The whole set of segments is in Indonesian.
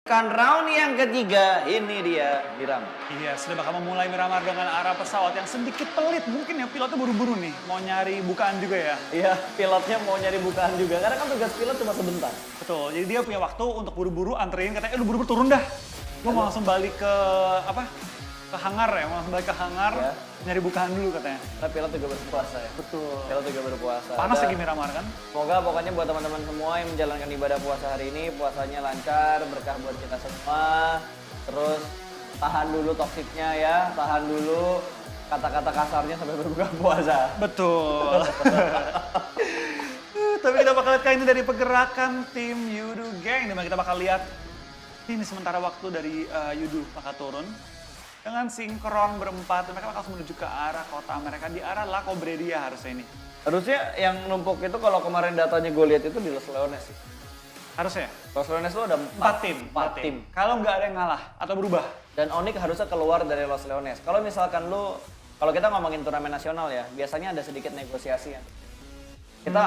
Kan round yang ketiga, ini dia Miram. Iya, sudah bakal memulai Miramar dengan arah pesawat yang sedikit pelit. Mungkin ya pilotnya buru-buru nih, mau nyari bukaan juga ya. Iya, pilotnya mau nyari bukaan juga, karena kan tugas pilot cuma sebentar. Betul, jadi dia punya waktu untuk buru-buru anterin, katanya, lu buru-buru turun dah. Gue mau langsung balik ke, ke hangar ya, mau langsung balik ke hangar, Ya. nyari bukaan dulu katanya. Karena pilot juga berpuasa ya. Betul. Pilot juga berpuasa. Panas Ada- lagi Miramar kan? Semoga pokoknya buat teman-teman semua yang menjalankan ibadah puasa hari ini, puasanya lancar, berkah buat kita semua. Terus tahan dulu toksiknya ya, tahan dulu kata-kata kasarnya sampai berbuka puasa. Betul. Tapi kita bakal lihat kali ini dari pergerakan tim Yudu Gang. Dimana kita bakal lihat ini sementara waktu dari Yudu bakal turun. Dengan sinkron berempat, mereka bakal langsung menuju ke arah kota mereka, di arah La Cobredia harusnya ini. Harusnya yang numpuk itu kalau kemarin datanya gue lihat itu di Los Leones sih. Harusnya. Los Leones lo ada 4 tim. 4 tim. Kalau nggak ada yang ngalah atau berubah. Dan Onyx harusnya keluar dari Los Leones. Kalau misalkan lu, kalau kita ngomongin turnamen nasional ya, biasanya ada sedikit negosiasi ya. Kita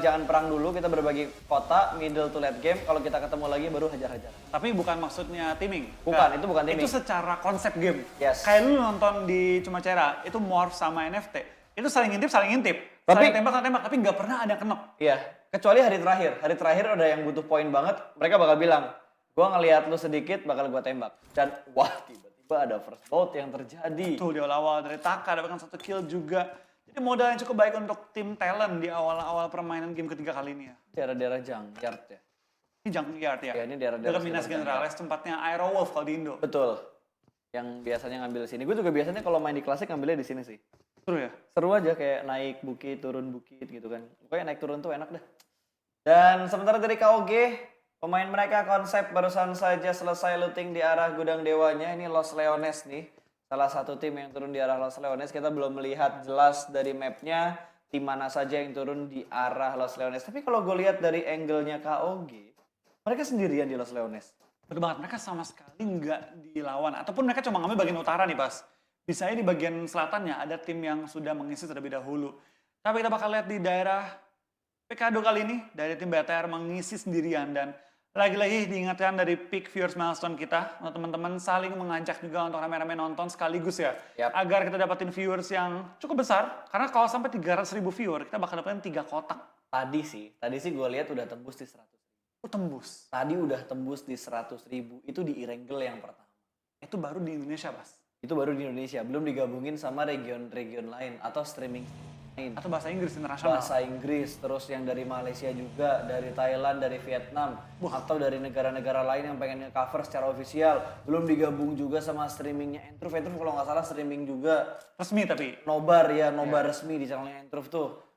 jangan perang dulu, kita berbagi kota, middle to late game. Kalau kita ketemu lagi baru hajar-hajar. Tapi bukan maksudnya teaming. Bukan, Nggak. itu bukan teaming. Itu secara konsep game. Yes. Kayak lu nonton di Cuma Cera, itu Morph sama NFT. Itu saling ngintip. Tapi- Saling tembak, tapi nggak pernah ada yang kenok. Iya, kecuali hari terakhir. Hari terakhir ada yang butuh poin banget, mereka bakal bilang, gua ngelihat lu sedikit, bakal gua tembak. Dan wah, tiba-tiba ada first blood yang terjadi. Tuh di awal-awal dari Taka dapatkan 1 kill juga. Jadi modal yang cukup baik untuk tim talent di awal-awal permainan game ketiga kali ini ya. Daerah-daerah junkyard ya. Ini Junkyard ya? Ya, ini daerah-daerah Dekat Minas sekitar Generales, tempatnya Aerowolf kalau di Indo. Betul. Yang biasanya ngambil sini. Gue juga biasanya kalau main di klasik ngambilnya di sini sih. Seru ya? Seru aja kayak naik bukit, turun bukit gitu kan. Pokoknya naik turun tuh enak dah. Dan sementara dari KOG, pemain mereka konsep barusan saja selesai looting di arah gudang dewanya. Ini Los Leones nih. Salah satu tim yang turun di arah Los Leones. Kita belum melihat jelas dari mapnya tim mana saja yang turun di arah Los Leones. Tapi kalau gue lihat dari angle-nya KOG, mereka sendirian di Los Leones. Betul banget, mereka sama sekali nggak dilawan. Ataupun mereka cuma ngambil bagian utara nih pas. Bisa di bagian selatannya ada tim yang sudah mengisi terlebih dahulu. Tapi kita bakal lihat di daerah PK2 kali ini, dari tim BTR mengisi sendirian. Dan lagi-lagi diingatkan dari peak viewers milestone kita, untuk teman-teman saling mengajak juga untuk rame-rame nonton sekaligus ya. Yap. Agar kita dapetin viewers yang cukup besar. Karena kalau sampai 300.000 viewer, kita bakal dapetin 3 kotak. Tadi sih gue lihat udah tembus di 100. Tembus. Tadi udah tembus di 100.000, itu di Irengel yang pertama. Itu baru di Indonesia, Bas. Itu baru di Indonesia, belum digabungin sama region-region lain atau streaming lain. Atau bahasa Inggris internasional. Bahasa Inggris, terus yang dari Malaysia juga, dari Thailand, dari Vietnam, atau dari negara-negara lain yang pengen cover secara ofisial. Belum digabung juga sama streamingnya Entruv. Entruv kalau nggak salah streaming juga. Resmi tapi. Nobar ya, nobar resmi di channelnya Entruv tuh.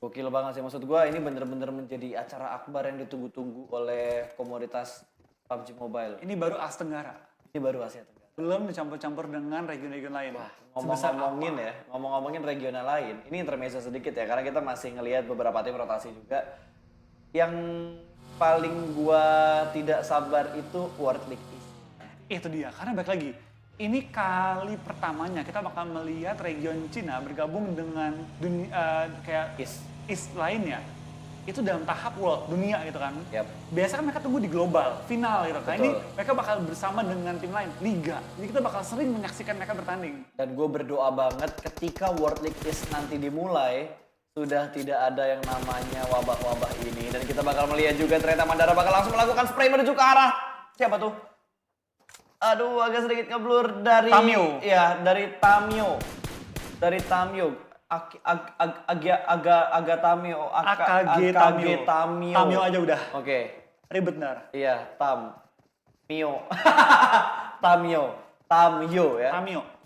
Gokil banget sih, maksud gua ini bener-bener menjadi acara akbar yang ditunggu-tunggu oleh komunitas PUBG Mobile. Ini baru Asia Tenggara. Ini baru Asia Tenggara. Belum dicampur-campur dengan region-region lain. Wah, Sebesar ngomong-ngomongin ya, ngomong-ngomongin regional lain, ini intermezzo sedikit ya, karena kita masih ngelihat beberapa tim rotasi juga. Yang paling gua tidak sabar itu World League East. Itu dia, karena balik lagi. Ini kali pertamanya kita bakal melihat region Cina bergabung dengan dunia kayak East lainnya. Itu dalam tahap world, dunia gitu kan. Yap. Biasa kan mereka tunggu di global, final gitu kan. Ini Betul. mereka bakal bersama dengan tim lain, liga. Jadi kita bakal sering menyaksikan mereka bertanding. Dan gue berdoa banget ketika World League East nanti dimulai, sudah tidak ada yang namanya wabah-wabah ini. Dan kita bakal melihat juga ternyata Mandara bakal langsung melakukan spray menuju ke arah. Siapa tuh? Aduh, agak sedikit ngeblur dari... Tamio. Iya, dari Tamio. Dari Tamio. Agak Tamio. AKG Tamio. Tamio aja udah. Oke. Ribet benar. Iya, Mio. Tamio ya.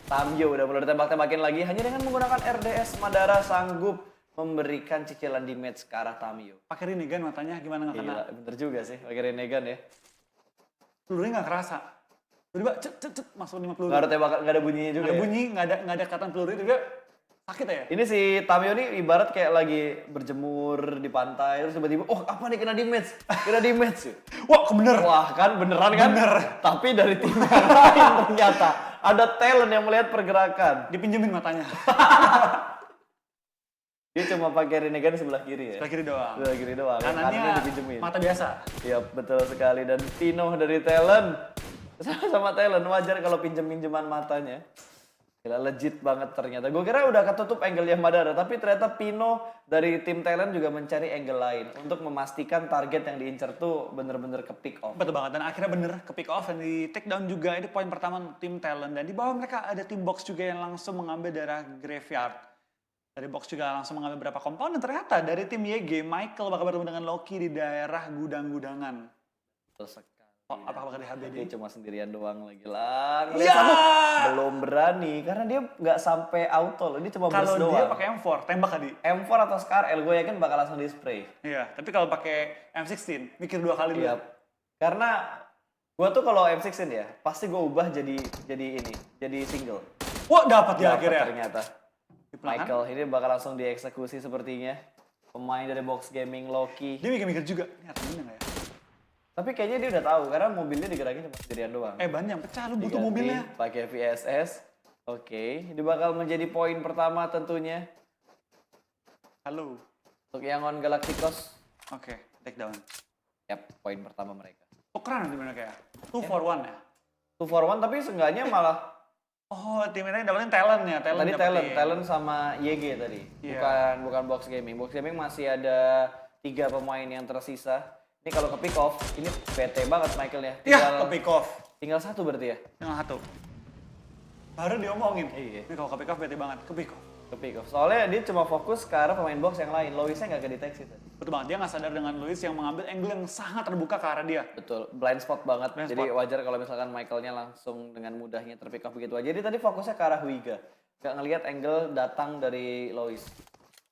Tamio udah mulai ditembak-tembakin lagi hanya dengan menggunakan RDS Madara sanggup memberikan cicilan di match ke arah Tamio. Pakai Rinnegan matanya gimana nggak kena? Gila, bener juga sih pakai Renegan ya. Pelurunya nggak kerasa. Tiba-tiba cet masuk 5 peluru. Nggak ada tembakan, nggak ada bunyinya juga. Nggak ada Ya? bunyi, nggak ada ikatan peluru itu juga sakit ya. Ini si Tamio nih ibarat kayak lagi berjemur di pantai terus tiba-tiba, oh apa nih kena di match? Kena di match. Wah, bener. Wah kan beneran kan? Bener. Tapi dari tim yang lain ternyata ada talent yang melihat pergerakan. Dipinjemin matanya. Dia cuma pakai Renegan sebelah kiri ya. Sebelah kiri doang. Sebelah kiri doang. Kanannya dipinjemin. mata biasa. Iya betul sekali, dan Pino dari Talent sama Talent wajar kalau pinjeman matanya. Gila, legit banget ternyata. Gue kira udah ketutup angle-nya Madara, tapi ternyata Pino dari tim Talent juga mencari angle lain untuk memastikan target yang diincar tuh bener-bener ke pick off. Betul banget, dan akhirnya bener ke pick off dan di take down juga. Ini poin pertama tim Talent, dan di bawah mereka ada tim Box juga yang langsung mengambil daerah Graveyard. Dari Box juga langsung mengambil beberapa komponen. Ternyata dari tim YG, Michael bakal bertemu dengan Loki di daerah gudang-gudangan. Betul sekali. Oh, apakah bakal di HBD? Dia cuma sendirian doang lagi lah. Iya! Belum berani karena dia nggak sampai auto loh. Dia cuma burst Kalau doang. dia pakai M4, tembak tadi. M4 atau Scar L gue yakin bakal langsung di spray. Iya, tapi kalau pakai M16, mikir 2 kali dulu. Iya. Karena gue tuh kalau M16 ya, pasti gue ubah jadi ini, jadi single. Wah, dapat ya Dapat akhirnya. ternyata. Michael ini bakal langsung dieksekusi sepertinya. Pemain dari Box Gaming Loki. Dia mikir-mikir juga, ini artinya nggak ya? Tapi kayaknya dia udah tahu karena mobilnya digerakin cuma sendirian doang. Ban yang pecah, lu butuh Diganti mobilnya. pakai VSS. Oke, ini bakal menjadi poin pertama tentunya Halo. untuk Yangon Galacticos. Oke, take down. Yap, poin pertama mereka. Tukeran nanti mereka ya? 2 for 1 ya? 2 for 1 tapi seenggaknya malah Oh, tim ini dapetin talent ya? tadi dapetin. talent sama YG tadi. Iya. Bukan Box Gaming. Box Gaming masih ada 3 pemain yang tersisa. Ini kalau ke pick off, ini PT banget Michael ya. Iya, ke pick off. Tinggal 1 berarti ya? Yang satu. Baru diomongin. Ini Iya. kalau ke pick off bete banget, ke pick off. Ke pick off. Soalnya dia cuma fokus ke arah pemain box yang lain. Loisnya nggak kedeteksi tadi. Betul banget, dia nggak sadar dengan Luis yang mengambil angle yang sangat terbuka ke arah dia. Betul, blind spot banget. Blind Jadi spot. wajar kalau misalkan Michaelnya langsung dengan mudahnya terpick off begitu aja. Jadi tadi fokusnya ke arah Huiga. Gak ngelihat angle datang dari Lois.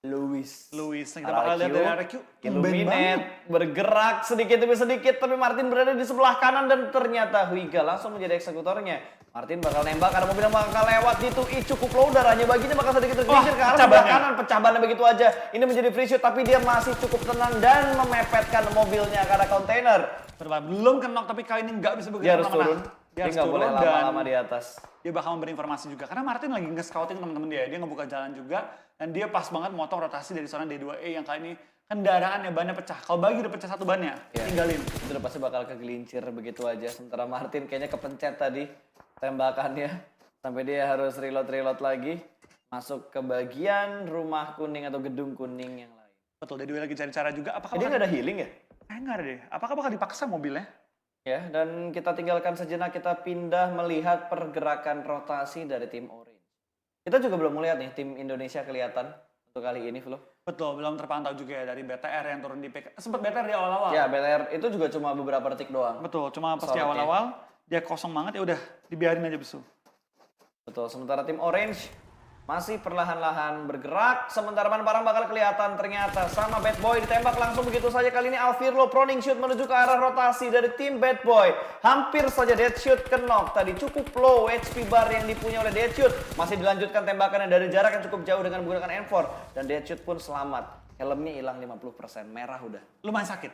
Luis, yang kita bakal lihat dari RQ. Illuminate, bergerak sedikit demi sedikit, tapi Martin berada di sebelah kanan dan ternyata Huiga langsung menjadi eksekutornya. Martin bakal nembak karena mobil yang bakal lewat itu cukup low, darahnya baginya bakal sedikit tergelincir ke arah sebelah kanan, pecah bannya begitu aja. Ini menjadi free shoot tapi dia masih cukup tenang dan memepetkan mobilnya ke arah kontainer. Belum knock tapi kali ini nggak bisa begitu. Dia harus turun. Dia nggak boleh dan lama-lama di atas. dia bakal memberi informasi juga karena Martin lagi nge-scouting teman-teman dia ngebuka jalan juga dan dia pas banget motong rotasi dari seorang D2E yang kali ini kendaraannya bannya pecah. Kalau bagi udah pecah satu bannya, tinggalin. Itu udah pasti bakal kegelincir begitu aja. Sementara Martin kayaknya kepencet tadi tembakannya sampai dia harus reload lagi masuk ke bagian rumah kuning atau gedung kuning yang lain. Betul, D2E lagi cari cara juga. Apakah Dia nggak ada healing ya? Nggak ada deh. Apakah bakal dipaksa mobilnya? Ya, dan kita tinggalkan sejenak, kita pindah melihat pergerakan rotasi dari tim Orange. Kita juga belum melihat nih tim Indonesia kelihatan untuk kali ini, Flo. Betul, belum terpantau juga ya dari BTR yang turun di PK. Sempat BTR di awal-awal. Ya, BTR itu juga cuma beberapa detik doang. Betul, cuma pas di Slotnya. awal-awal dia kosong banget ya udah dibiarin aja besu. Betul, sementara tim Orange masih perlahan-lahan bergerak. Sementara barang bakal kelihatan ternyata sama Bad Boy ditembak langsung begitu saja. Kali ini Alvirlo proning shoot menuju ke arah rotasi dari tim Bad Boy. Hampir saja dead shoot ke knock. Tadi cukup low HP bar yang dipunya oleh dead shoot. Masih dilanjutkan tembakannya dari jarak yang cukup jauh dengan menggunakan M4. Dan dead shoot pun selamat. Helmnya hilang 50%, merah udah. Lumayan sakit.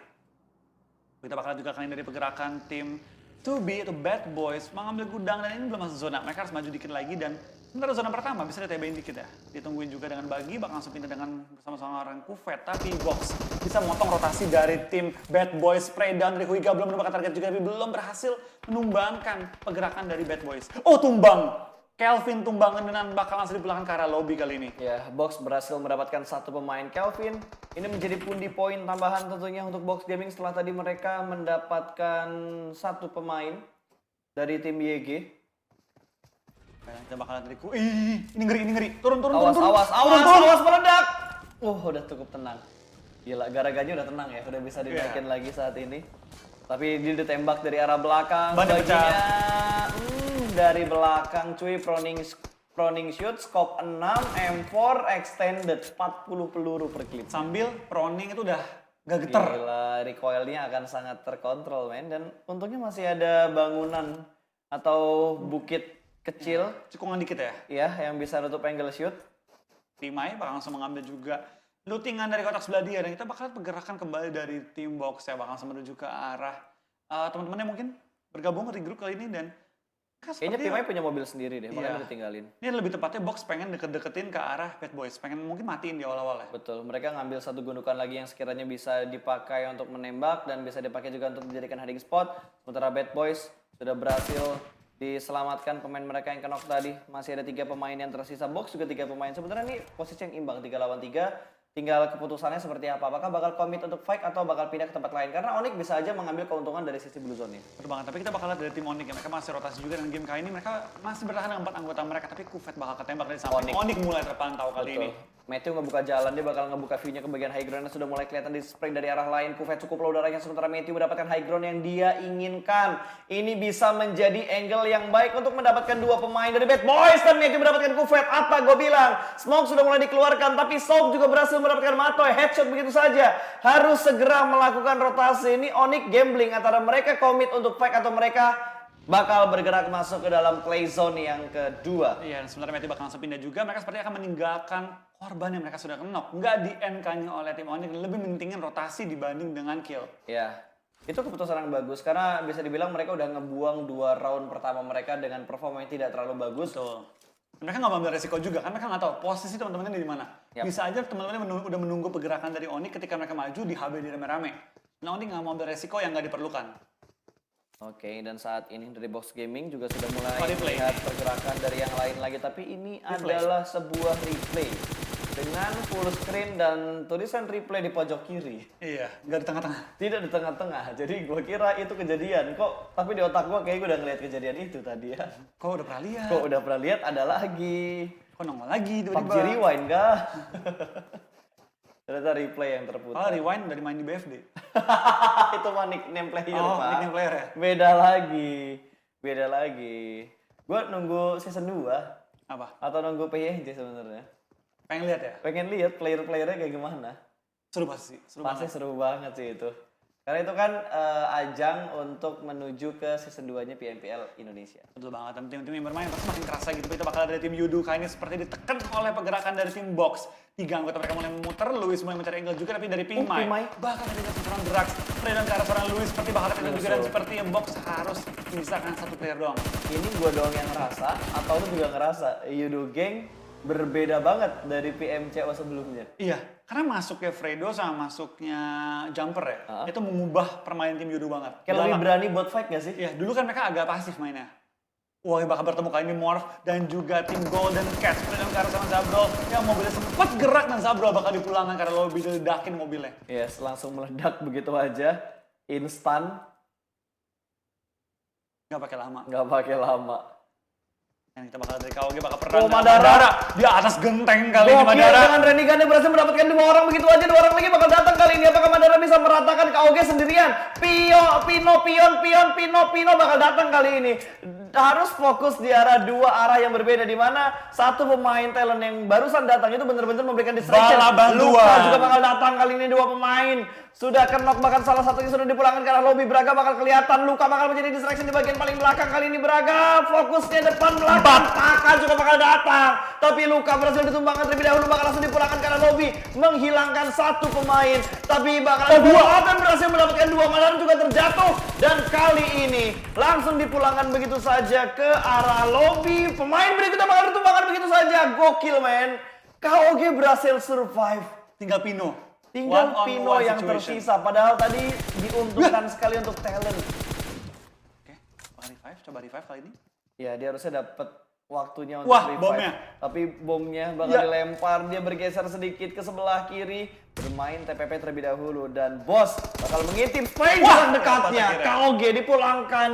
Kita bakal juga kali ini dari pergerakan tim 2B atau Bad Boys mengambil gudang dan ini belum masuk zona. Mereka harus maju dikit lagi dan sementara zona pertama bisa ditebain dikit ya. Ditungguin juga dengan Bagi, bakal langsung pindah dengan bersama-sama orang Kufet. Tapi Box bisa memotong rotasi dari tim Bad Boys. Spray down dari Huiga belum menemukan target juga tapi belum berhasil menumbangkan pergerakan dari Bad Boys. Oh tumbang! Kelvin tumbangan dengan bakal langsung dipulangkan ke arah lobby kali ini. Ya, Box berhasil mendapatkan satu pemain Kelvin. Ini menjadi pundi poin tambahan tentunya untuk Box Gaming setelah tadi mereka mendapatkan satu pemain dari tim YG. Kita bakalan dari ini ngeri. Turun. Awas meledak. Udah cukup tenang. Gila, garaganya udah tenang ya, udah bisa dinaikin lagi saat ini. Tapi dia ditembak dari arah belakang. Baginya dari belakang cuy, proning shoot, scope 6, M4, extended, 40 peluru per klip. Sambil proning itu udah gak geter. Gila, recoilnya akan sangat terkontrol men. Dan untungnya masih ada bangunan atau bukit kecil. Cikungan dikit ya. Ya, yang bisa nutup angle shoot. Timai bakal langsung mengambil juga lootingan dari kotak sebelah dia. Dan kita bakal pergerakan kembali dari tim Box ya. Bakal langsung menuju ke arah teman-temannya mungkin bergabung ke grup kali ini. Dan Kayaknya Pimai punya mobil sendiri deh, makanya Iya. ditinggalin. Ini lebih tepatnya Box pengen deket-deketin ke arah Bad Boys. Pengen mungkin matiin di awal-awal ya. Betul, mereka ngambil satu gundukan lagi yang sekiranya bisa dipakai untuk menembak dan bisa dipakai juga untuk dijadikan hiding spot. Sementara Bad Boys sudah berhasil diselamatkan pemain mereka yang knock tadi. Masih ada 3 pemain yang tersisa, Box juga 3 pemain. Sebenarnya ini posisi yang imbang 3 lawan 3. Tinggal keputusannya seperti apa. Apakah bakal komit untuk fight atau bakal pindah ke tempat lain? Karena Onyx bisa aja mengambil keuntungan dari sisi Blue Zone-nya. Betul banget, tapi kita bakal lihat dari tim Onyx ya. Mereka masih rotasi juga dan game kali ini mereka masih bertahan dengan 4 anggota mereka. Tapi Kufet bakal ketembak dari samping. Onyx mulai terpantau kali ini. Matthew ngebuka jalan, dia bakal ngebuka view-nya ke bagian high ground. Sudah mulai kelihatan di spray dari arah lain. Kufet cukup low darahnya, sementara Matthew mendapatkan high ground yang dia inginkan. Ini bisa menjadi angle yang baik untuk mendapatkan 2 pemain dari Bad Boys. Dan Matthew mendapatkan Kufet. Apa gue bilang? Smoke sudah mulai dikeluarkan, tapi Soap juga berhasil mendapatkan Matoy. Headshot begitu saja. Harus segera melakukan rotasi. Ini Onyx gambling antara mereka komit untuk fight atau mereka bakal bergerak masuk ke dalam play zone yang kedua. Iya, dan sebenarnya Matthew bakal langsung pindah juga. Mereka sepertinya akan meninggalkan korban yang mereka sudah knock. Nggak di NK-nya oleh tim Onyx. Lebih mentingin rotasi dibanding dengan kill. Ya, itu keputusan yang bagus. Karena bisa dibilang mereka udah ngebuang 2 round pertama mereka dengan performa yang tidak terlalu bagus. Betul. Mereka nggak mau ambil resiko juga, kan mereka nggak tahu posisi teman-temannya di mana. Yap. Bisa aja teman-temannya udah menunggu pergerakan dari Onyx ketika mereka maju di HB di rame-rame. Nah, Onyx nggak mau ambil resiko yang nggak diperlukan. Oke, dan saat ini dari Box Gaming juga sudah mulai replay. melihat pergerakan dari yang lain lagi. Tapi ini adalah sebuah replay dengan full screen dan tulisan replay di pojok kiri. Iya, nggak di tengah-tengah. Tidak di tengah-tengah. Jadi gue kira itu kejadian. Kok? Tapi di otak gue kayak gue udah ngeliat kejadian itu tadi ya. Kok udah pernah lihat? Kok udah pernah lihat ada lagi. Kok nongol lagi PUBG tiba-tiba? Rewind kah? Ternyata replay yang terputar. Oh, Rewind dari main di BFD. Itu mah nickname player, Oh, Pak. nickname player ya? Beda lagi. Beda lagi. Gue nunggu season 2 Apa? atau nunggu PYJ sebenarnya. Pengen lihat ya? Pengen lihat player-playernya kayak gimana. Seru pasti, seru Pasti banget. seru banget sih itu. Karena itu kan ajang untuk menuju ke season 2-nya PMPL Indonesia. Betul banget, dan tim-tim yang bermain pasti makin kerasa gitu. Kita bakal dari tim Yudu kali ini seperti ditekan oleh pergerakan dari tim Box. 3 anggota mereka mulai memutar, Luis mulai mencari angle juga, tapi dari Pimai. Pimai. Bahkan ada seorang Drax, Fredan ke arah seorang Luis seperti bakal terkena juga, dan Betul. seperti yang Box harus memisahkan 1 player doang. Ini gue doang yang ngerasa, atau lu juga ngerasa, Yudo Gang berbeda banget dari PMCO sebelumnya. Iya, karena masuknya Fredo sama masuknya Jumper ya, Ah. itu mengubah permainan tim Yudo banget. Kayak lebih Galak. berani buat fight gak sih? Iya, dulu kan mereka agak pasif mainnya. Wah, bakal bertemu kali ini Morph dan juga tim Golden Cats. Fredan ke arah sama Zabrol yang mobilnya sempat gerak dan Zabrol bakal dipulangkan karena lobby diledakin mobilnya. Yes, langsung meledak begitu aja. Instan, Nggak pakai lama. nggak pakai lama. Yang kita bakal dari KOG bakal perang Oh, dengan Madara. di atas genteng kali ini Gokil Madara. dengan Renigande berhasil mendapatkan 2 orang begitu aja. 2 orang lagi bakal datang kali ini. Apakah Madara bisa meratakan KOG sendirian? Pino bakal datang kali ini. Harus fokus di arah 2 arah yang berbeda, di mana satu pemain talent yang barusan datang itu benar-benar memberikan distraction. Bala bantuan. Luka juga bakal datang kali ini. 2 pemain sudah kenok, bahkan salah satunya sudah dipulangkan ke arah lobby. Braga bakal kelihatan, Luka bakal menjadi distraction di bagian paling belakang kali ini. Braga fokusnya depan belakang. Taka juga bakal datang, tapi Luka berhasil ditumbangkan terlebih dahulu, bakal langsung dipulangkan ke arah lobby, menghilangkan 1 pemain, tapi bakal dan berhasil mendapatkan 2. Madara juga terjatuh, dan kali ini langsung dipulangkan begitu saja ke arah lobby. Pemain berikutnya bakal ditumbangkan begitu saja. Gokil, men. KOG berhasil survive. Tinggal Pino. Tinggal One on Pino one yang situation. tersisa. Padahal tadi diuntungkan sekali untuk talent. Oke, bakal revive. Coba revive kali ini. Ya, dia harusnya dapat waktunya untuk Wah, revive. bomnya. Tapi bomnya bakal Ya. dilempar. Dia bergeser sedikit ke sebelah kiri. Bermain TPP terlebih dahulu. Dan Bos bakal mengintip spray jarak dekatnya. dapat akhirnya. KOG dipulangkan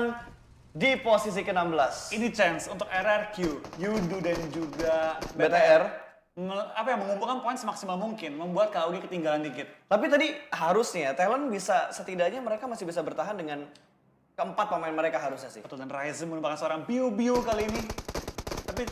di posisi ke-16. Ini chance untuk RRQ, Yudu dan juga BTR. mengumpulkan poin semaksimal mungkin, membuat KOG ketinggalan dikit. Tapi tadi harusnya talent bisa, setidaknya mereka masih bisa bertahan dengan keempat pemain mereka harusnya sih. Betul, dan Ryzen merupakan seorang Biu kali ini. Tapi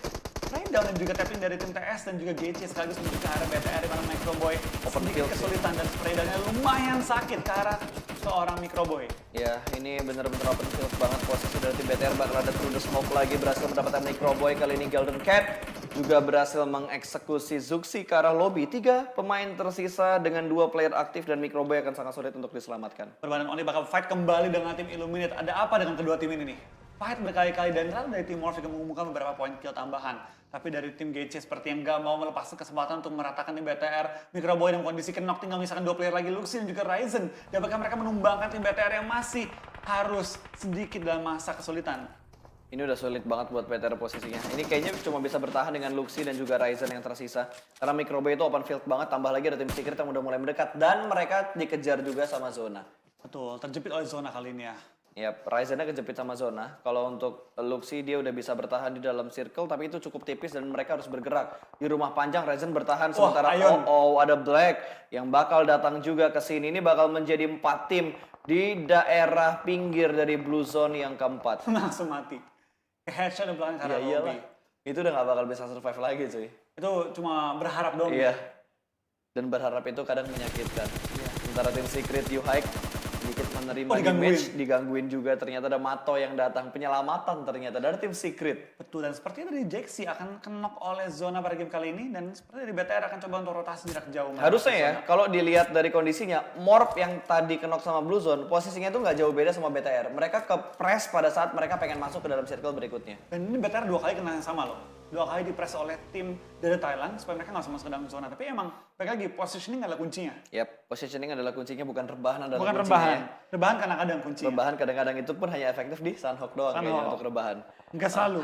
Raindown dan juga tapping dari tim TS dan juga GC sekaligus menuju ke arah BTR di mana Microboy sedikit field sih. kesulitan dan spraydannya lumayan sakit ke arah seorang Microboy. Ya, ini benar-benar open field banget posisi dari tim BTR. Bakal ada True the Smoke lagi, berhasil mendapatkan Microboy. Kali ini Golden Cat juga berhasil mengeksekusi Zuxi ke arah lobby. 3 pemain tersisa dengan 2 player aktif dan Microboy akan sangat sulit untuk diselamatkan. Perbandingan Oni bakal fight kembali dengan tim Illuminate. Ada apa dengan kedua tim ini nih? fight berkali-kali dan ternyata dari tim Morph juga mengumumkan beberapa poin kill tambahan. Tapi dari tim GC seperti yang gak mau melepas kesempatan untuk meratakan tim BTR, Microboy dalam kondisi knock tinggal misalkan 2 player lagi, Luxy dan juga Ryzen. Dan bahkan mereka menumbangkan tim BTR yang masih harus sedikit dalam masa kesulitan. Ini udah sulit banget buat BTR posisinya. Ini kayaknya cuma bisa bertahan dengan Luxy dan juga Ryzen yang tersisa. Karena Microboy itu open field banget, tambah lagi ada tim Secret yang udah mulai mendekat. Dan mereka dikejar juga sama Zona. Betul, terjepit oleh Zona kali ini ya. Yap, Ryzennya kejepit sama Zona. Kalau untuk Luxy dia udah bisa bertahan di dalam circle, tapi itu cukup tipis dan mereka harus bergerak. Di rumah panjang Ryzen bertahan sementara Ion. ada Black yang bakal datang juga ke sini. Ini bakal menjadi 4 tim di daerah pinggir dari Blue Zone yang keempat. Langsung mati. Headshot di belakang karena Ya Robby. iyalah. Itu udah gak bakal bisa survive lagi cuy. Itu cuma berharap dong. Iya. Dan berharap itu kadang menyakitkan. Sementara tim Secret U-Hike sedikit menerima damage, digangguin juga. Ternyata ada Mato yang datang, penyelamatan ternyata dari tim Secret. Betul, dan sepertinya dari Jaxi akan kenok oleh Zona pada game kali ini, dan sepertinya dari BTR akan coba untuk rotasi jarak jauh. Harusnya ya, kalau dilihat dari kondisinya, Morph yang tadi kenok sama Blue Zone, posisinya itu nggak jauh beda sama BTR. Mereka ke press pada saat mereka pengen masuk ke dalam circle berikutnya. Dan ini BTR 2 kali kena yang sama loh. 2 kali dipress oleh tim dari Thailand supaya mereka nggak masuk ke dalam zona. Tapi emang, mereka lagi positioning adalah kuncinya. Yap, positioning adalah kuncinya, bukan rebahan adalah Bukan kuncinya. rebahan. Rebahan kadang-kadang kuncinya. Rebahan kadang-kadang itu pun hanya efektif di Sunhawk doang kayaknya Sunhawk. untuk rebahan. Nggak selalu.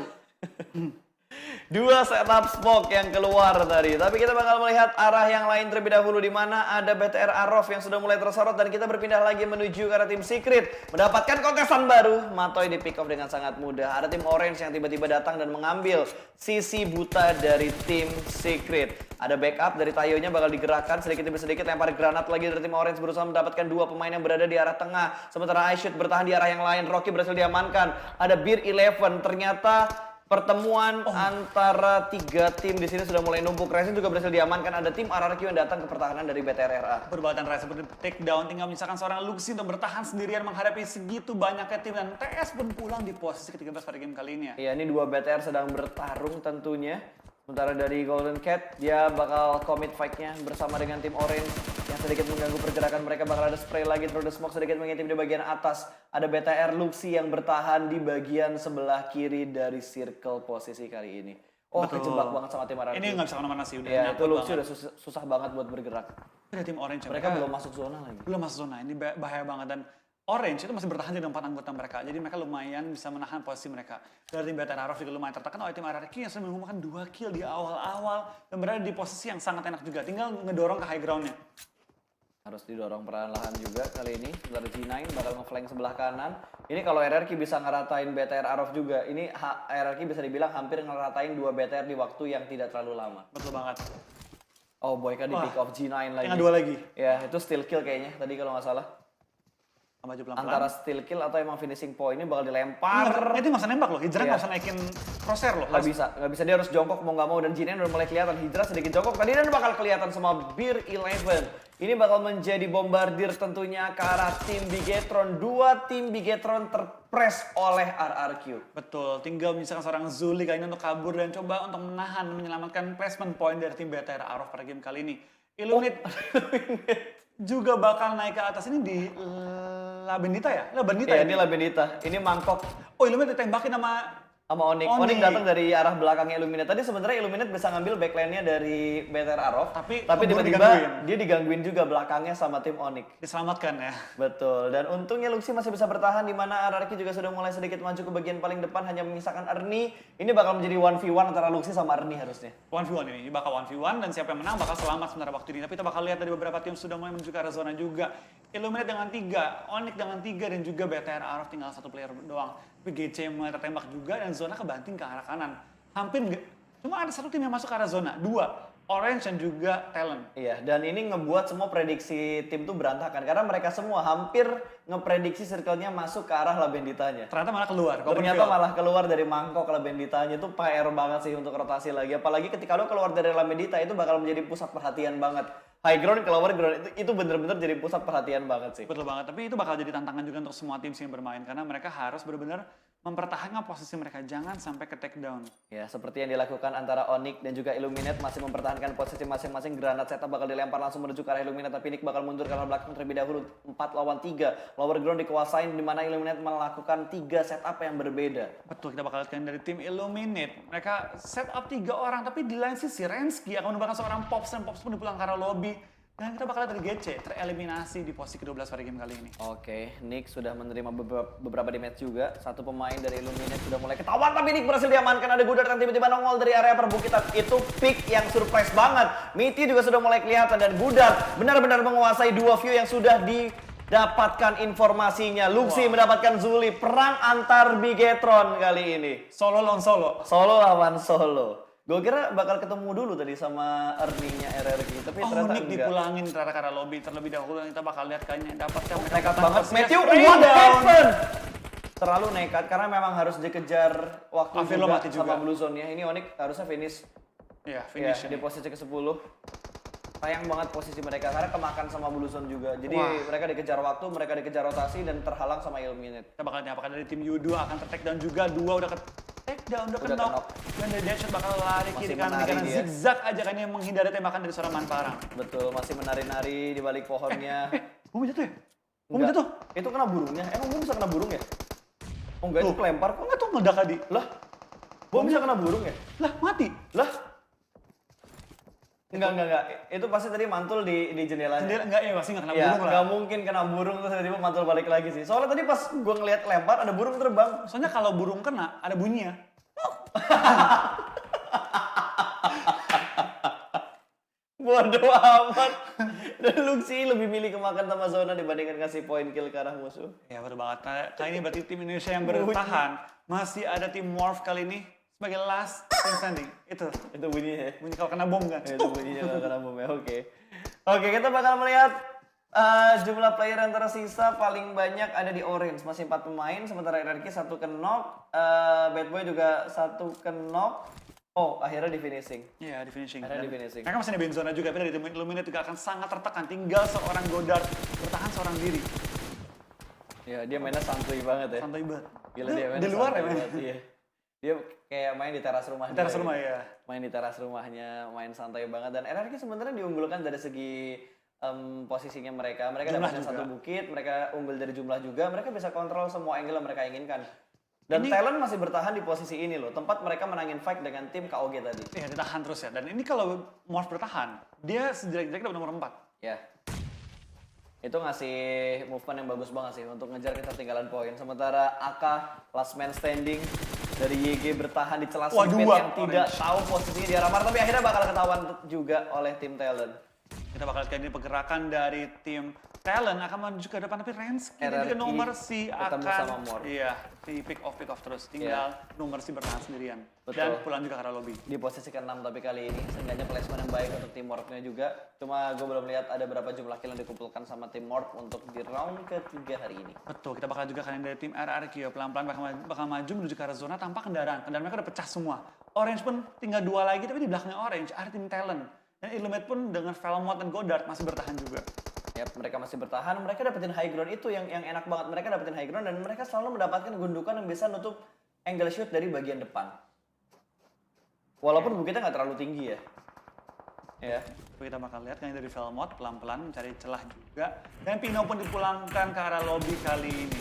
2 setup smoke yang keluar tadi. Tapi kita bakal melihat arah yang lain terlebih dahulu, di mana ada BTR Arof yang sudah mulai tersorot dan kita berpindah lagi menuju ke arah tim Secret. Mendapatkan kontesan baru, Matoy di pick off dengan sangat mudah. Ada tim Orange yang tiba-tiba datang dan mengambil sisi buta dari tim Secret. Ada backup dari Tayonya bakal digerakkan sedikit demi sedikit, lempar granat lagi dari tim Orange berusaha mendapatkan 2 pemain yang berada di arah tengah. Sementara iShoot bertahan di arah yang lain, Rocky berhasil diamankan. Ada Beer 11, ternyata pertemuan antara 3 tim di sini sudah mulai numpuk. Ryzen juga berhasil diamankan. Ada tim RRQ yang datang ke pertahanan dari BTR RA. Perbuatan Ryzen seperti take down, tinggal menyisakan seorang Luxy untuk bertahan sendirian menghadapi segitu banyaknya tim, dan TS pun pulang di posisi ke-13 pada game kali ini ya. Iya, ini 2 BTR sedang bertarung tentunya. Sementara dari Golden Cat, dia bakal commit fight-nya bersama dengan tim Orange yang sedikit mengganggu pergerakan mereka. Bakal ada spray lagi, through the smoke sedikit mengintip di bagian atas. Ada BTR Luxy yang bertahan di bagian sebelah kiri dari circle posisi kali ini. Oh, Betul. kejebak banget sama tim RRQ. Ini nggak bisa kemana-mana sih, udah Ya, itu nyangkut Luxy banget. udah susah banget buat bergerak. Ada tim Orange, Mereka belum masuk zona lagi. belum masuk zona. Ini bahaya banget, dan Orange itu masih bertahan dengan 4 anggota mereka. Jadi mereka lumayan bisa menahan posisi mereka. Dari tim BTR Arof juga lumayan tertekan oleh tim RRQ yang sudah mengumumkan 2 kill di awal-awal dan berada di posisi yang sangat enak juga. Tinggal ngedorong ke high ground-nya. Harus didorong perlahan-lahan juga kali ini. Sementara G9 bakal nge-flank sebelah kanan. Ini kalau RRQ bisa ngeratain BTR Arof juga. Ini RRQ bisa dibilang hampir ngeratain 2 BTR di waktu yang tidak terlalu lama. Betul banget. Oh, Boyka di pick off G9 lagi. Tinggal 2 lagi. Ya, itu steal kill kayaknya tadi kalau nggak salah. Maju pelan-pelan. Antara steal kill atau emang finishing point ini bakal dilempar. Itu nggak usah nembak loh. Hijrah nggak Iya. usah naikin crosshair loh. Nggak bisa, dia harus jongkok mau nggak mau, dan G9 udah mulai kelihatan. Hijrah sedikit jongkok tadi dan bakal kelihatan sama Beer 11. Ini bakal menjadi bombardir tentunya ke arah tim Bigetron. 2 tim Bigetron terpress oleh RRQ. Betul, tinggal menyisakan seorang Zuli kali ini untuk kabur dan coba untuk menyelamatkan placement point dari tim BTR Arof pada game kali ini. Illuminate juga bakal naik ke atas ini di Labendita ya? Labendita Ya, ya? ini Labendita. Ini mangkok Oh, Illuminate ditembakin sama sama Onyx. Onyx datang dari arah belakangnya Illuminate. Tadi sebenarnya Illuminate bisa ngambil backline-nya dari BTR Arof, Tapi tiba-tiba digangguin. dia digangguin juga belakangnya sama tim Onyx. diselamatkan ya. Betul, dan untungnya Luxy masih bisa bertahan, di mana RRQ juga sudah mulai sedikit maju ke bagian paling depan, hanya menyisakan Ernie. Ini bakal menjadi 1v1 antara Luxy sama Ernie harusnya. 1v1 ini bakal 1v1 dan siapa yang menang bakal selamat sementara waktu ini. Tapi kita bakal lihat dari beberapa tim sudah mulai menuju ke arah zona juga. Illuminate dengan 3, Onyx dengan 3, dan juga BTR Arof tinggal 1 player doang. Tapi GC mulai tertembak juga dan zona kebanting ke arah kanan. Hampir nggak, cuma ada 1 tim yang masuk ke arah zona, 2, Orange dan juga Talent. Iya, dan ini ngebuat semua prediksi tim tuh berantakan, karena mereka semua hampir ngeprediksi circle-nya masuk ke arah Labenditanya. Ternyata malah keluar. Ternyata malah keluar dari mangkok ke Labenditanya. Itu PR banget sih untuk rotasi lagi. Apalagi ketika lo keluar dari Labendita itu bakal menjadi pusat perhatian banget. High ground ke lower ground itu bener-bener jadi pusat perhatian banget sih. Betul banget, tapi itu bakal jadi tantangan juga untuk semua tim sih yang bermain. Karena mereka harus benar-benar mempertahankan posisi mereka, jangan sampai ke take down. Ya, seperti yang dilakukan antara Onyx dan juga Illuminate masih mempertahankan posisi masing-masing. Granat setup bakal dilempar langsung menuju ke arah Illuminate, tapi Nick bakal mundur ke arah belakang terlebih dahulu. 4 lawan 3. Lower ground dikuasain di mana Illuminate melakukan 3 setup yang berbeda. Betul, kita bakal lihat dari tim Illuminate. Mereka set up 3 orang, tapi di lain sisi Rensky akan menumbangkan seorang Pops, dan Pops pun dipulang ke arah lobby. Dan kita bakal lihat dari GC tereliminasi di posisi ke-12 pada game kali ini. Oke, Nick sudah menerima beberapa damage juga. Satu pemain dari Illuminate sudah mulai ketahuan, tapi Nick berhasil diamankan. Ada Gudar yang tiba-tiba nongol dari area perbukitan. Itu pick yang surprise banget. Mithy juga sudah mulai kelihatan, dan Gudar benar-benar menguasai 2 view yang sudah didapatkan informasinya. Luxi mendapatkan Zuli. Perang antar Bigetron kali ini. Solo lawan solo. Solo lawan solo. Gue kira bakal ketemu dulu tadi sama Ernie-nya RRQ, tapi ternyata Nick enggak. dipulangin ke arah lobby terlebih dahulu, dan kita bakal lihat kayaknya dapatkan Nekat banget, Matthew Matthew Rain down. Heaven. Terlalu nekat karena memang harus dikejar waktu Avilo juga mati juga. sama Blue Zone-nya. Ini Onyx harusnya finish, Iya, ya, finish. di posisi ke-10. Sayang banget posisi mereka karena kemakan sama Blue Zone juga. Jadi Wah. mereka dikejar waktu, mereka dikejar rotasi dan terhalang sama Illuminate. Kita bakal lihat apakah dari tim U2 akan ter-take down juga. 2 udah ke take down, udah Udah knock. ke-knock. Dan dari Deadshot bakal lari Masih kiri kanan menari dia. zigzag aja kan yang menghindari tembakan dari seorang Manparang. Betul, masih menari-nari di balik pohonnya. Bom jatuh ya? Bom Enggak. jatuh? Itu kena burungnya. Emang bom bisa kena burung ya? Oh enggak, itu kelempar kok. Enggak tuh meledak tadi. Lah, bom bisa kena burung ya? Lah, mati. Lah? Enggak. Itu pasti tadi mantul di jendelanya. Sendiri enggak ya, pasti enggak kena Ya, burung lah. nggak mungkin kena burung terus tiba-tiba mantul balik lagi sih. Soalnya tadi pas gua ngeliat lempar ada burung terbang. Soalnya kalau burung kena, ada bunyinya. Bodoh amat. Dan Luxi lebih milih kemakan sama zona dibandingkan kasih poin kill ke arah musuh. Ya betul banget. Kali ini berarti tim Indonesia yang bertahan. Masih ada tim Morph kali ini sebagai last team standing. Itu Itu bunyinya ya. bunyi kalau kena bom kan. Itu bunyinya nggak kena bom ya. Oke, kita bakal melihat jumlah player yang tersisa paling banyak ada di Orange. Masih 4 pemain, sementara RRQ 1 ke knock. Bad Boy juga 1 ke knock. Oh, akhirnya di finishing. Iya, di finishing. Akhirnya Dan di finishing. mereka masih ada Benzona juga, tapi dari tim Illuminate juga akan sangat tertekan. Tinggal seorang Godard bertahan seorang diri. Ya, dia mainnya santuy banget ya. Santai banget. Gila Itu dia mainnya di luar santai ya, men? banget, iya. Dia kayak main di teras rumah. Di teras rumah ya. Main di teras rumahnya, main santai banget. Dan RRQ sebenarnya diunggulkan dari segi posisinya mereka. Mereka Jumlah dapatkan juga. satu bukit, mereka unggul dari jumlah juga. Mereka bisa kontrol semua angle yang mereka inginkan. Dan Talent masih bertahan di posisi ini loh, tempat mereka menangin fight dengan tim KOG tadi. Iya, ditahan terus ya. Dan ini kalau Morph bertahan, dia sejelek-jeleknya dapat nomor 4. Ya. Itu ngasih movement yang bagus banget sih untuk ngejar ketertinggalan poin. Sementara AK last man standing dari YG bertahan di celah Wah, sempit dua yang tidak Orange. tahu posisinya di arah mana, tapi akhirnya bakal ketahuan juga oleh tim Talent. Kita bakal lihat ini pergerakan dari tim Talent akan menuju ke depan, tapi Rensky dan juga RRQ No Mercy ketemu akan sama Morph. iya, di pick off terus. Tinggal No Mercy bertahan sendirian. Betul. Dan pulang juga ke arah lobby. Di posisi ke-6 tapi kali ini seenggaknya placement yang baik untuk tim Morph-nya juga. Cuma gue belum lihat ada berapa jumlah kill yang dikumpulkan sama tim Morph untuk di round ketiga hari ini. Betul, kita bakal juga kalian dari tim RRQ ya. Pelan-pelan bakal maju menuju ke arah zona tanpa kendaraan. Kendaraan mereka udah pecah semua. Orange pun tinggal 2 lagi, tapi di belakangnya Orange ada tim Talent. Dan Illuminate pun dengan Velmont dan Godard masih bertahan juga. Ya, mereka masih bertahan. Mereka dapetin high ground itu yang enak banget. Mereka dapetin high ground dan mereka selalu mendapatkan gundukan yang bisa nutup angle shoot dari bagian depan. Walaupun bukitnya nggak terlalu tinggi ya. Ya. Tapi kita bakal lihat kan dari Velmont pelan-pelan mencari celah juga. Dan Pino pun dipulangkan ke arah lobby kali ini.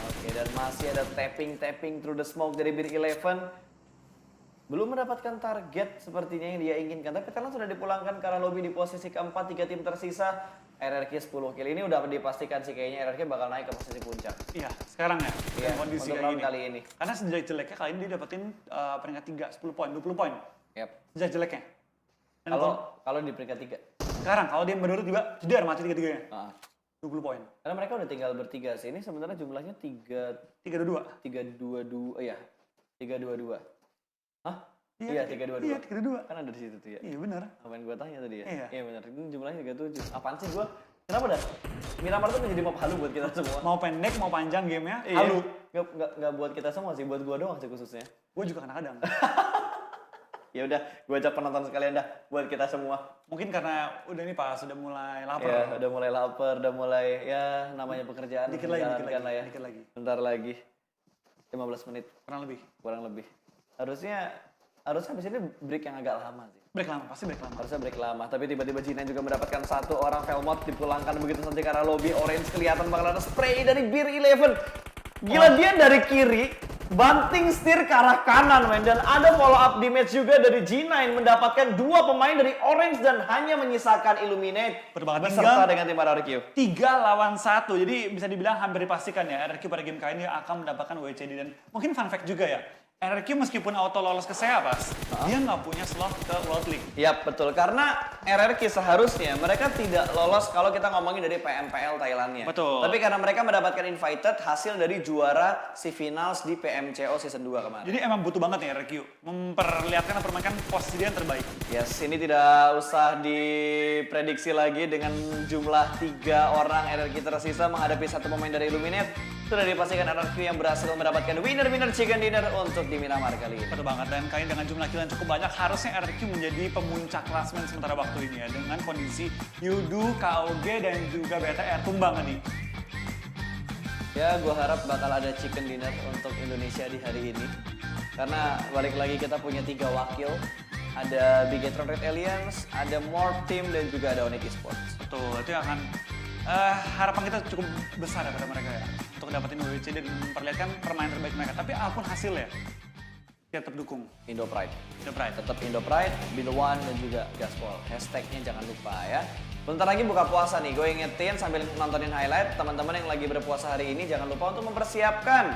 Oke, dan masih ada tapping through the smoke dari Bir 11. Belum mendapatkan target sepertinya yang dia inginkan. Tapi Talent sudah dipulangkan ke arah lobby di posisi keempat. 3 tim tersisa. RRQ 10 kill. Ini udah dipastikan sih kayaknya RRQ bakal naik ke posisi puncak. Iya, sekarang ya. Iya, dengan kondisi untuk kayak round gini. kali ini. Karena sejelek-jeleknya kali ini dia dapetin peringkat 3, 10 poin, 20 poin. Yap. Sejelek-jeleknya. Dan Kalau di peringkat 3. sekarang kalau dia menurut juga jedar mati 3-3-nya. Nah, 20 poin. karena mereka udah tinggal bertiga sih. Ini sebenarnya jumlahnya 3-2. 3-2-2. Iya. 3-2-2. Hah? Iya, Iya, 3-2-2. Iya, 3-2. Kan ada di situ tuh ya. Iya, benar. Apa yang gue tanya tadi ya? Iya. Iya benar. Ini jumlahnya 37. Apaan sih gue? Kenapa dah? Miramar tuh menjadi map halu buat kita semua. Mau pendek, mau panjang gamenya, Iya. halu. Nggak buat kita semua sih, buat gue doang sih khususnya. Gue juga kadang-kadang. Ya udah, gue ajak penonton sekalian dah buat kita semua. Mungkin karena udah nih Pak, sudah mulai lapar. Ya, udah mulai lapar, udah mulai ya namanya pekerjaan. Dikit lagi, menjalankan lah ya. dikit lagi. Bentar lagi. 15 menit kurang lebih. kurang lebih. Harusnya habis ini break yang agak lama sih. Break lama, pasti break lama. Harusnya break lama, tapi tiba-tiba G9 juga mendapatkan satu orang Velmot dipulangkan begitu saja karena lobby Orange kelihatan bakal ada spray dari Beer 11. Gila dia dari kiri, banting setir ke arah kanan men, dan ada follow up damage juga dari G9 mendapatkan 2 pemain dari Orange dan hanya menyisakan Illuminate Betul banget, beserta tinggal dengan tim RRQ. 3 lawan 1, jadi bisa dibilang hampir dipastikan ya RRQ pada game kali ini akan mendapatkan WCD. Dan mungkin fun fact juga ya, RRQ meskipun auto lolos ke SEA pas, dia nggak punya slot ke World League. Yap, betul. Karena RRQ seharusnya mereka tidak lolos kalau kita ngomongin dari PMPL Thailandnya. Betul. Tapi karena mereka mendapatkan invited hasil dari juara si finals di PMCO season 2 kemarin. Jadi emang butuh banget nih RRQ memperlihatkan dan mempermainkan posisi dia yang terbaik. Yes, ini tidak usah diprediksi lagi dengan jumlah 3 orang RRQ tersisa menghadapi satu pemain dari Illuminate. Sudah dipastikan RRQ yang berhasil mendapatkan winner chicken dinner untuk di Miramar kali ini. Betul banget, dan kalian dengan jumlah kill yang cukup banyak, harusnya RRQ menjadi pemuncak klasmen sementara waktu ini ya. Dengan kondisi Yudu, KOG, dan juga BTR tumbang tadi. Ya, gue harap bakal ada chicken dinner untuk Indonesia di hari ini. Karena balik lagi kita punya 3 wakil. Ada Bigetron Red Alliance, ada Morph Team, dan juga ada Onyx Esports. Betul, itu akan harapan kita cukup besar daripada mereka ya. Untuk dapetin WWC dan memperlihatkan permainan terbaik mereka. Tapi apapun hasilnya, kita tetap dukung Indo Pride. Indo Pride. Tetap Indo Pride, Be The One, dan juga Gaspol. Hashtagnya jangan lupa ya. Bentar lagi buka puasa nih, gue ingetin sambil nontonin highlight. Teman-teman yang lagi berpuasa hari ini jangan lupa untuk mempersiapkan